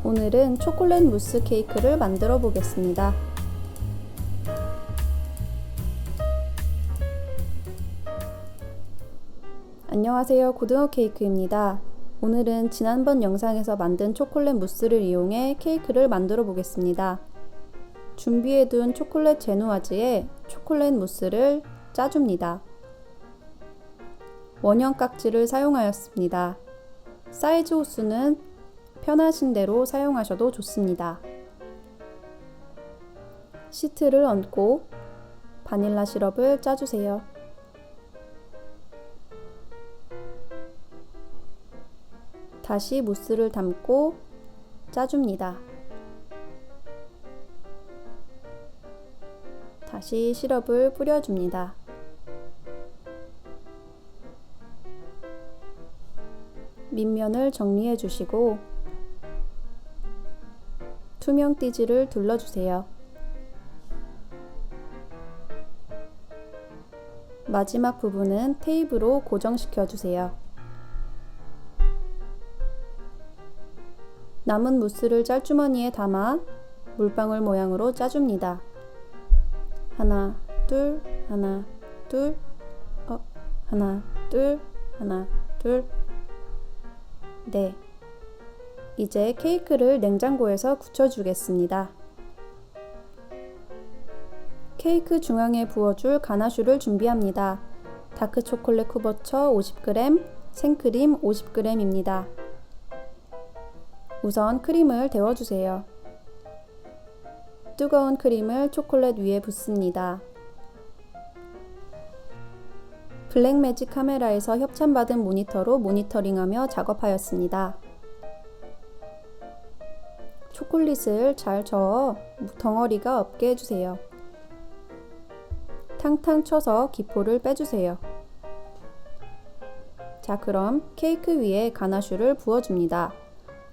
오늘은 초콜릿 무스 케이크를 만들어 보겠습니다. 안녕하세요, 고등어 케이크입니다. 오늘은 지난번 영상에서 만든 초콜릿 무스를 이용해 케이크를 만들어 보겠습니다. 준비해둔 초콜릿 제누아즈에 초콜릿 무스를 짜줍니다. 원형 깍지를 사용하였습니다. 사이즈 호수는 편하신 대로 사용하셔도 좋습니다. 시트를 얹고 바닐라 시럽을 짜주세요. 다시 무스를 담고 짜줍니다. 다시 시럽을 뿌려줍니다. 밑면을 정리해 주시고 투명 띠지를 둘러주세요. 마지막 부분은 테이프로 고정시켜 주세요. 남은 무스를 짤주머니에 담아 물방울 모양으로 짜줍니다. 하나, 둘, 하나, 둘, 하나, 둘, 하나, 둘. 네. 이제 케이크를 냉장고에서 굳혀주겠습니다. 케이크 중앙에 부어줄 가나슈를 준비합니다. 다크 초콜릿 쿠버처 50g, 생크림 50g입니다. 우선 크림을 데워주세요. 뜨거운 크림을 초콜릿 위에 붓습니다. 블랙매직 카메라에서 협찬받은 모니터로 모니터링하며 작업하였습니다. 초콜릿을 잘 저어 덩어리가 없게 해주세요. 탕탕 쳐서 기포를 빼주세요. 자, 그럼 케이크 위에 가나슈를 부어줍니다.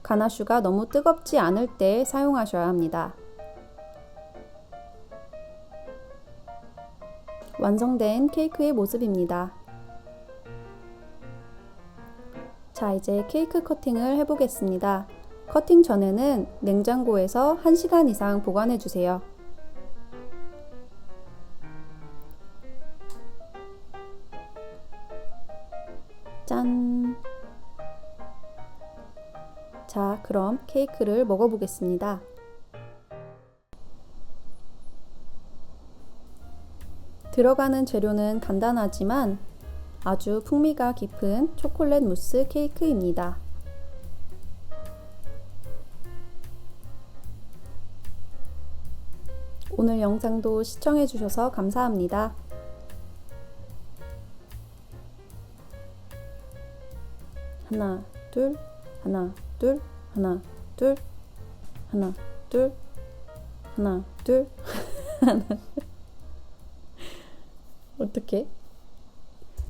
가나슈가 너무 뜨겁지 않을 때 사용하셔야 합니다. 완성된 케이크의 모습입니다. 자, 이제 케이크 커팅을 해보겠습니다. 커팅 전에는 냉장고에서 1시간 이상 보관해 주세요. 짠! 자, 그럼 케이크를 먹어보겠습니다. 들어가는 재료는 간단하지만 아주 풍미가 깊은 초콜릿 무스 케이크입니다. 오늘 영상도 시청해 주셔서 감사합니다. 하나, 둘, 하나, 둘, 하나, 둘, 하나, 둘, 하나, 둘, 하나. 어떡해?